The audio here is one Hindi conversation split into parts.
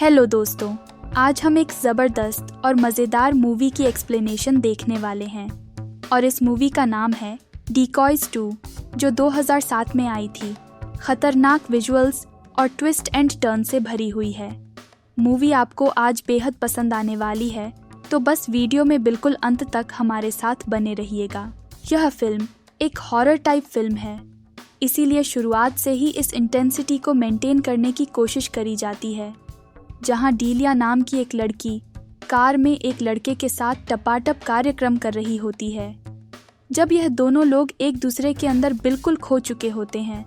हेलो दोस्तों, आज हम एक ज़बरदस्त और मज़ेदार मूवी की एक्सप्लेनेशन देखने वाले हैं और इस मूवी का नाम है डिकॉयज 2 जो 2007 में आई थी। खतरनाक विजुअल्स और ट्विस्ट एंड टर्न से भरी हुई है। मूवी आपको आज बेहद पसंद आने वाली है, तो बस वीडियो में बिल्कुल अंत तक हमारे साथ बने रहिएगा। यह फिल्म एक हॉरर टाइप फिल्म है, इसीलिए शुरुआत से ही इस इंटेंसिटी को मेंटेन करने की कोशिश करी जाती है, जहां डीलिया नाम की एक लड़की कार में एक लड़के के साथ टपाटप कार्यक्रम कर रही होती है। जब यह दोनों लोग एक दूसरे के अंदर बिल्कुल खो चुके होते हैं,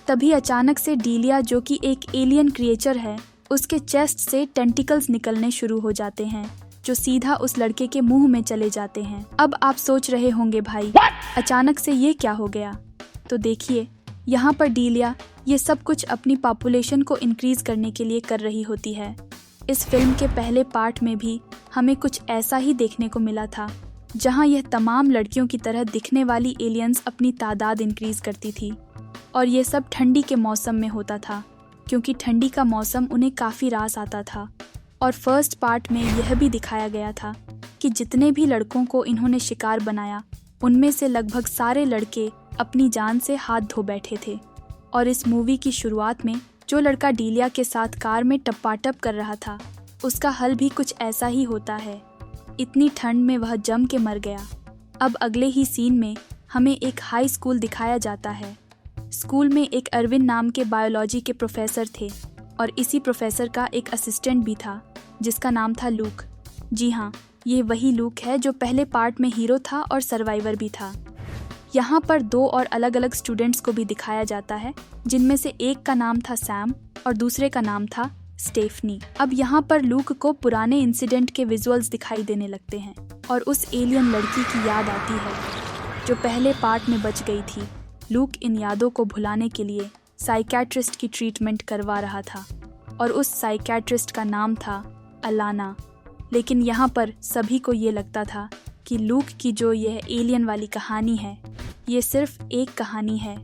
तभी अचानक से डीलिया, जो कि एक एलियन क्रिएचर है, उसके चेस्ट से टेंटिकल्स निकलने शुरू हो जाते हैं जो सीधा उस लड़के के मुंह में चले जाते हैं। अब आप सोच रहे होंगे भाई अचानक से ये क्या हो गया? तो देखिए, यहाँ पर डीलिया ये सब कुछ अपनी पॉपुलेशन को इंक्रीज करने के लिए कर रही होती है। इस फिल्म के पहले पार्ट में भी हमें कुछ ऐसा ही देखने को मिला था, जहाँ यह तमाम लड़कियों की तरह दिखने वाली एलियंस अपनी तादाद इंक्रीज करती थी, और ये सब ठंडी के मौसम में होता था, क्योंकि ठंडी का मौसम उन्हें काफ़ी रास आता था। और फर्स्ट पार्ट में यह भी दिखाया गया था कि जितने भी लड़कों को इन्होंने शिकार बनाया, उनमें से लगभग सारे लड़के अपनी जान से हाथ धो बैठे थे। और इस मूवी की शुरुआत में जो लड़का डीलिया के साथ कार में टप्पाटप कर रहा था, उसका हल भी कुछ ऐसा ही होता है। इतनी ठंड में वह जम के मर गया। अब अगले ही सीन में हमें एक हाई स्कूल दिखाया जाता है। स्कूल में एक अरविंद नाम के बायोलॉजी के प्रोफेसर थे, और इसी प्रोफेसर का एक असिस्टेंट भी था जिसका नाम था लूक। जी हाँ, ये वही लूक है जो पहले पार्ट में हीरो था और सर्वाइवर भी था। यहाँ पर दो और अलग अलग स्टूडेंट्स को भी दिखाया जाता है, जिनमें से एक का नाम था सैम और दूसरे का नाम था स्टेफनी। अब यहाँ पर लूक को पुराने इंसिडेंट के विजुअल्स दिखाई देने लगते हैं और उस एलियन लड़की की याद आती है जो पहले पार्ट में बच गई थी। लूक इन यादों को भुलाने के लिए साइकियाट्रिस्ट की ट्रीटमेंट करवा रहा था, और उस साइकियाट्रिस्ट का नाम था अलाना। लेकिन यहाँ पर सभी को ये लगता था कि लूक की जो यह एलियन वाली कहानी है, ये सिर्फ एक कहानी है,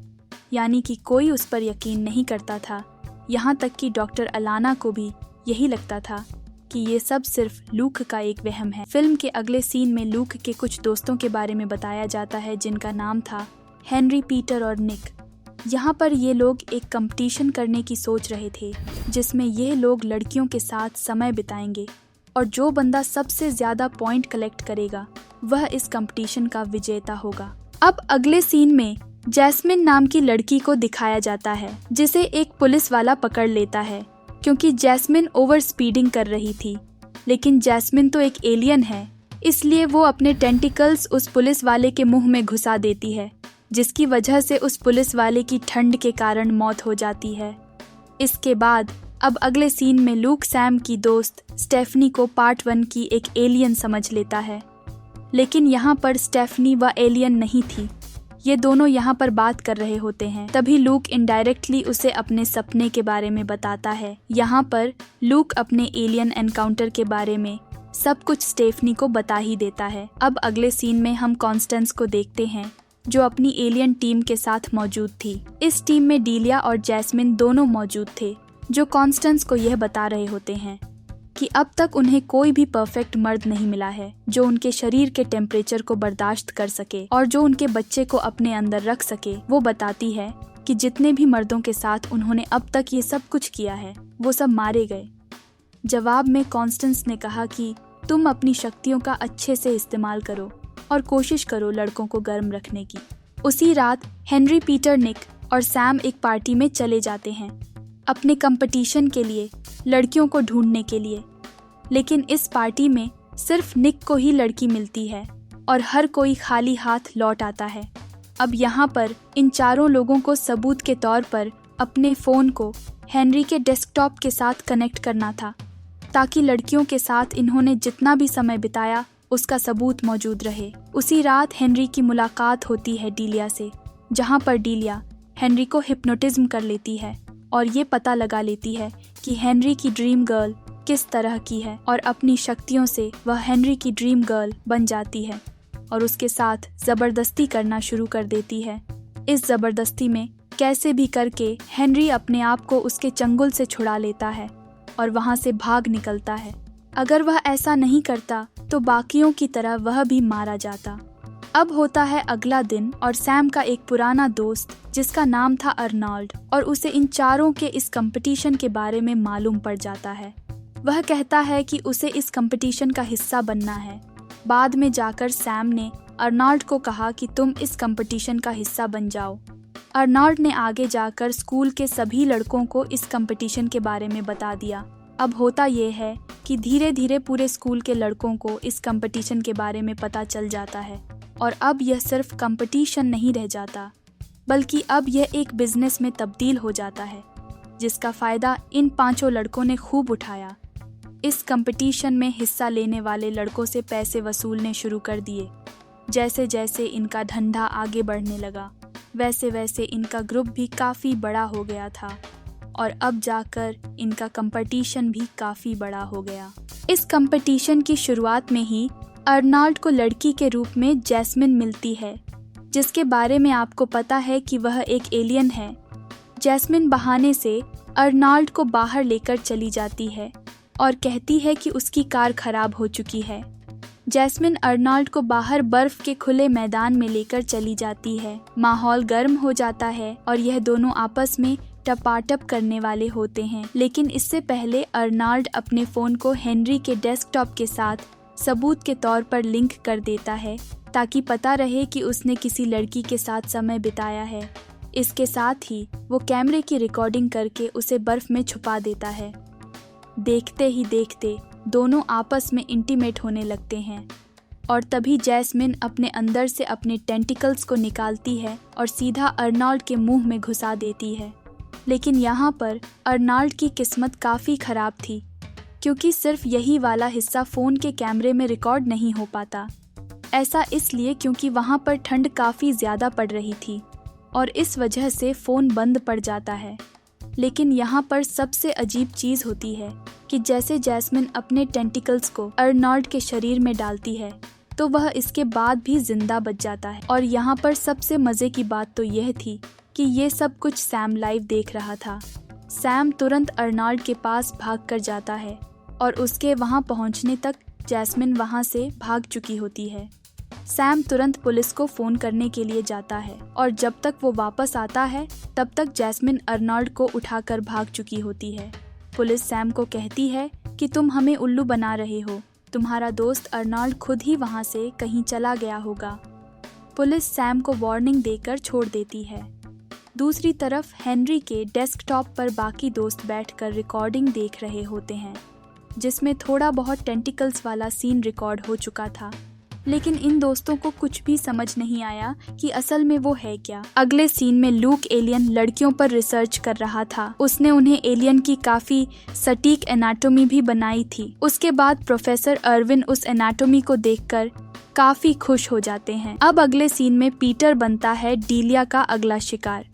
यानी कि कोई उस पर यकीन नहीं करता था। यहाँ तक कि डॉक्टर अलाना को भी यही लगता था कि ये सब सिर्फ लूक का एक वहम है। फिल्म के अगले सीन में लूक के कुछ दोस्तों के बारे में बताया जाता है, जिनका नाम था हेनरी, पीटर और निक। यहाँ पर ये लोग एक कंपटीशन करने की सोच रहे थे, जिसमें ये लोग लड़कियों के साथ समय बिताएंगे, और जो बंदा सबसे ज़्यादा पॉइंट कलेक्ट करेगा वह इस कंपटीशन का विजेता होगा। अब अगले सीन में जैस्मिन नाम की लड़की को दिखाया जाता है, जिसे एक पुलिस वाला पकड़ लेता है क्योंकि जैस्मिन ओवर स्पीडिंग कर रही थी। लेकिन जैस्मिन तो एक एलियन है, इसलिए वो अपने टेंटिकल्स उस पुलिस वाले के मुंह में घुसा देती है, जिसकी वजह से उस पुलिस वाले की ठंड के कारण मौत हो जाती है। इसके बाद अब अगले सीन में लूक सैम की दोस्त स्टेफनी को पार्ट 1 की एक एलियन समझ लेता है, लेकिन यहाँ पर स्टेफनी वह एलियन नहीं थी। ये दोनों यहाँ पर बात कर रहे होते हैं, तभी लूक इनडायरेक्टली उसे अपने सपने के बारे में बताता है। यहाँ पर लूक अपने एलियन एनकाउंटर के बारे में सब कुछ स्टेफनी को बता ही देता है। अब अगले सीन में हम कॉन्स्टेंस को देखते हैं, जो अपनी एलियन टीम के साथ मौजूद थी। इस टीम में डीलिया और जैस्मिन दोनों मौजूद थे, जो कॉन्स्टेंस को यह बता रहे होते हैं कि अब तक उन्हें कोई भी परफेक्ट मर्द नहीं मिला है जो उनके शरीर के टेम्परेचर को बर्दाश्त कर सके और जो उनके बच्चे को अपने अंदर रख सके। वो बताती है कि जितने भी मर्दों के साथ उन्होंने अब तक ये सब कुछ किया है, वो सब मारे गए। जवाब में कॉन्स्टेंस ने कहा कि तुम अपनी शक्तियों का अच्छे से इस्तेमाल करो और कोशिश करो लड़कों को गर्म रखने की। उसी रात हेनरी, पीटर, निक और सैम एक पार्टी में चले जाते हैं अपने कंपटीशन के लिए, लड़कियों को ढूंढने के लिए। लेकिन इस पार्टी में सिर्फ निक को ही लड़की मिलती है और हर कोई खाली हाथ लौट आता है। अब यहाँ पर इन चारों लोगों को सबूत के तौर पर अपने फ़ोन को हेनरी के डेस्कटॉप के साथ कनेक्ट करना था, ताकि लड़कियों के साथ इन्होंने जितना भी समय बिताया उसका सबूत मौजूद रहे। उसी रात हेनरी की मुलाकात होती है डीलिया से, जहाँ पर डीलिया हेनरी को हिप्नोटिज्म कर लेती है और ये पता लगा लेती है कि हेनरी की ड्रीम गर्ल किस तरह की है, और अपनी शक्तियों से वह हेनरी की ड्रीम गर्ल बन जाती है और उसके साथ ज़बरदस्ती करना शुरू कर देती है। इस ज़बरदस्ती में कैसे भी करके हेनरी अपने आप को उसके चंगुल से छुड़ा लेता है और वहाँ से भाग निकलता है। अगर वह ऐसा नहीं करता तो बाकियों की तरह वह भी मारा जाता। अब होता है अगला दिन और सैम का एक पुराना दोस्त जिसका नाम था अर्नोल्ड, और उसे इन चारों के इस कंपटीशन के बारे में मालूम पड़ जाता है। वह कहता है कि उसे इस कंपटीशन का हिस्सा बनना है। बाद में जाकर सैम ने अर्नोल्ड को कहा कि तुम इस कंपटीशन का हिस्सा बन जाओ। अर्नोल्ड ने आगे जाकर स्कूल के सभी लड़कों को इस कंपटीशन के बारे में बता दिया। अब होता ये है कि धीरे धीरे पूरे स्कूल के लड़कों को इस कंपटीशन के बारे में पता चल जाता है, और अब यह सिर्फ कंपटीशन नहीं रह जाता, बल्कि अब यह एक बिजनेस में तब्दील हो जाता है, जिसका फ़ायदा इन 5 लड़कों ने खूब उठाया। इस कंपटीशन में हिस्सा लेने वाले लड़कों से पैसे वसूलने शुरू कर दिए। जैसे जैसे इनका धंधा आगे बढ़ने लगा, वैसे वैसे इनका ग्रुप भी काफ़ी बड़ा हो गया था, और अब जाकर इनका कंपटीशन भी काफ़ी बड़ा हो गया। इस कंपटीशन की शुरुआत में ही अर्नोल्ड को लड़की के रूप में जैस्मिन मिलती है, जिसके बारे में आपको पता है कि वह एक एलियन है। जैस्मिन बहाने से अर्नोल्ड को बाहर लेकर चली जाती है और कहती है कि उसकी कार खराब हो चुकी है। जैस्मिन अर्नोल्ड को बाहर बर्फ के खुले मैदान में लेकर चली जाती है। माहौल गर्म हो जाता है और यह दोनों आपस में टपाटप करने वाले होते हैं, लेकिन इससे पहले अर्नोल्ड अपने फ़ोन को हेनरी के डेस्कटॉप के साथ सबूत के तौर पर लिंक कर देता है, ताकि पता रहे कि उसने किसी लड़की के साथ समय बिताया है। इसके साथ ही वो कैमरे की रिकॉर्डिंग करके उसे बर्फ में छुपा देता है। देखते ही देखते दोनों आपस में इंटीमेट होने लगते हैं, और तभी जैस्मिन अपने अंदर से अपने टेंटिकल्स को निकालती है और सीधा अर्नोल्ड के मुंह में घुसा देती है। लेकिन यहाँ पर अर्नोल्ड की किस्मत काफ़ी ख़राब थी, क्योंकि सिर्फ यही वाला हिस्सा फ़ोन के कैमरे में रिकॉर्ड नहीं हो पाता। ऐसा इसलिए क्योंकि वहाँ पर ठंड काफ़ी ज़्यादा पड़ रही थी, और इस वजह से फ़ोन बंद पड़ जाता है। लेकिन यहाँ पर सबसे अजीब चीज़ होती है कि जैसे जैस्मिन अपने टेंटिकल्स को अर्नोल्ड के शरीर में डालती है, तो वह इसके बाद भी जिंदा बच जाता है। और यहाँ पर सबसे मज़े की बात तो यह थी कि ये सब कुछ सैम लाइव देख रहा था। सैम तुरंत अर्नोल्ड के पास भाग कर जाता है, और उसके वहाँ पहुँचने तक जैस्मिन वहाँ से भाग चुकी होती है। सैम तुरंत पुलिस को फ़ोन करने के लिए जाता है, और जब तक वो वापस आता है तब तक जैस्मिन अर्नोल्ड को उठाकर भाग चुकी होती है। पुलिस सैम को कहती है कि तुम हमें उल्लू बना रहे हो, तुम्हारा दोस्त अर्नोल्ड खुद ही वहाँ से कहीं चला गया होगा। पुलिस सैम को वार्निंग देकर छोड़ देती है। दूसरी तरफ हेनरी के डेस्कटॉप पर बाकी दोस्त बैठकर रिकॉर्डिंग देख रहे होते हैं, जिसमें थोड़ा बहुत टेंटिकल्स वाला सीन रिकॉर्ड हो चुका था। लेकिन इन दोस्तों को कुछ भी समझ नहीं आया कि असल में वो है क्या। अगले सीन में लूक एलियन लड़कियों पर रिसर्च कर रहा था। उसने उन्हें एलियन की काफी सटीक एनाटॉमी भी बनाई थी। उसके बाद प्रोफेसर अर्विन उस एनाटॉमी को देखकर काफी खुश हो जाते हैं। अब अगले सीन में पीटर बनता है डीलिया का अगला शिकार।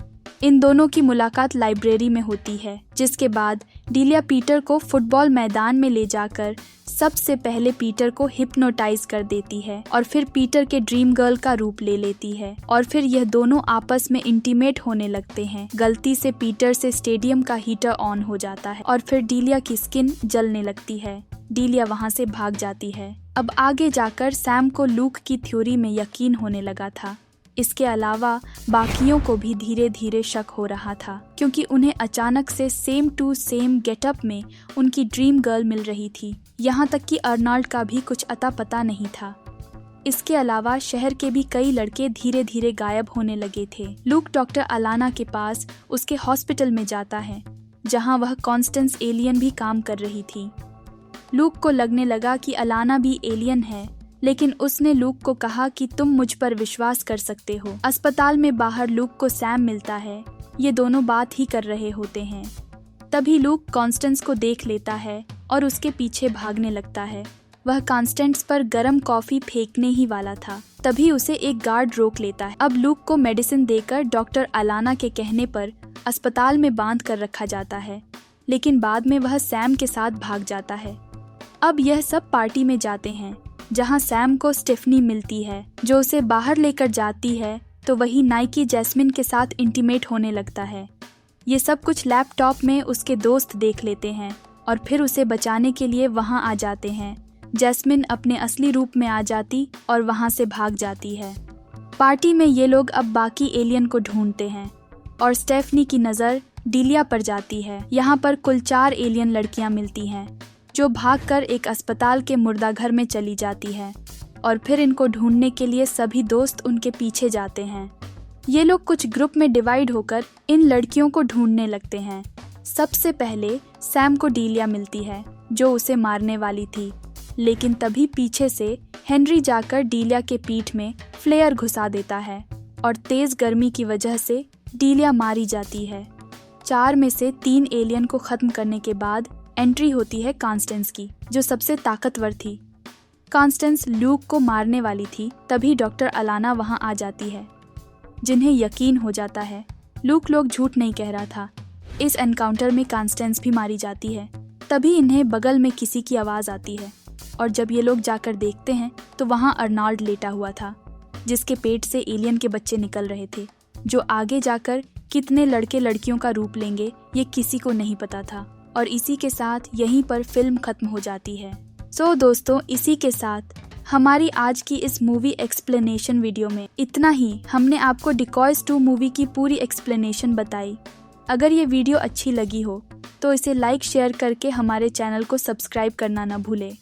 इन दोनों की मुलाकात लाइब्रेरी में होती है, जिसके बाद डीलिया पीटर को फुटबॉल मैदान में ले जाकर सबसे पहले पीटर को हिप्नोटाइज कर देती है, और फिर पीटर के ड्रीम गर्ल का रूप ले लेती है, और फिर यह दोनों आपस में इंटीमेट होने लगते हैं। गलती से पीटर से स्टेडियम का हीटर ऑन हो जाता है, और फिर डीलिया की स्किन जलने लगती है। डीलिया वहाँ से भाग जाती है। अब आगे जाकर सैम को लूक की थ्योरी में यकीन होने लगा था। इसके अलावा बाकियों को भी धीरे धीरे शक हो रहा था, क्योंकि उन्हें अचानक से सेम टू सेम गेटअप में उनकी ड्रीम गर्ल मिल रही थी। यहाँ तक कि अर्नोल्ड का भी कुछ अता पता नहीं था। इसके अलावा शहर के भी कई लड़के धीरे धीरे गायब होने लगे थे। लूक डॉक्टर अलाना के पास उसके हॉस्पिटल में जाता है, जहाँ वह कॉन्स्टेंस एलियन भी काम कर रही थी। लूक को लगने लगा कि अलाना भी एलियन है, लेकिन उसने लूक को कहा कि तुम मुझ पर विश्वास कर सकते हो। अस्पताल में बाहर लूक को सैम मिलता है। ये दोनों बात ही कर रहे होते हैं। तभी लूक कॉन्स्टेंस को देख लेता है और उसके पीछे भागने लगता है। वह कॉन्स्टेंस पर गर्म कॉफी फेंकने ही वाला था, तभी उसे एक गार्ड रोक लेता है। अब लूक को मेडिसिन देकर डॉक्टर अलाना के कहने पर अस्पताल में बांध कर रखा जाता है, लेकिन बाद में वह सैम के साथ भाग जाता है। अब यह सब पार्टी में जाते हैं, जहां सैम को स्टेफनी मिलती है, जो उसे बाहर लेकर जाती है, तो वही नाइकी जैस्मिन के साथ इंटीमेट होने लगता है। ये सब कुछ लैपटॉप में उसके दोस्त देख लेते हैं। और फिर उसे बचाने के लिए वहां आ जाते हैं। जैस्मिन अपने असली रूप में आ जाती और वहां से भाग जाती है। पार्टी में ये लोग अब बाकी एलियन को ढूंढते हैं और स्टेफनी की नज़र डीलिया पर जाती है। यहाँ पर कुल 4 एलियन लड़कियाँ मिलती हैं जो भागकर एक अस्पताल के मुर्दाघर में चली जाती है और फिर इनको ढूंढने के लिए सभी दोस्त उनके पीछे जाते हैं। ये लोग कुछ ग्रुप में डिवाइड होकर इन लड़कियों को ढूंढने लगते हैं। सबसे पहले सैम को डीलिया मिलती है जो उसे मारने वाली थी, लेकिन तभी पीछे से हेनरी जाकर डीलिया के पीठ में फ्लेयर घुसा देता है और तेज गर्मी की वजह से डीलिया मारी जाती है। 4 में से 3 एलियन को खत्म करने के बाद एंट्री होती है कॉन्स्टेंस की, जो सबसे ताकतवर थी। कॉन्स्टेंस ल्यूक को मारने वाली थी, तभी डॉक्टर अलाना वहां आ जाती है, जिन्हें यकीन हो जाता है ल्यूक लोग झूठ नहीं कह रहा था। इस एनकाउंटर में कॉन्स्टेंस भी मारी जाती है। तभी इन्हें बगल में किसी की आवाज़ आती है और जब ये लोग जाकर देखते हैं तो वहाँ अर्नाल्ड लेटा हुआ था, जिसके पेट से एलियन के बच्चे निकल रहे थे, जो आगे जाकर कितने लड़के लड़कियों का रूप लेंगे ये किसी को नहीं पता था। और इसी के साथ यहीं पर फिल्म खत्म हो जाती है। सो दोस्तों, इसी के साथ हमारी आज की इस मूवी एक्सप्लेनेशन वीडियो में इतना ही। हमने आपको डिकॉयज 2 मूवी की पूरी एक्सप्लेनेशन बताई। अगर ये वीडियो अच्छी लगी हो तो इसे लाइक शेयर करके हमारे चैनल को सब्सक्राइब करना न भूलें।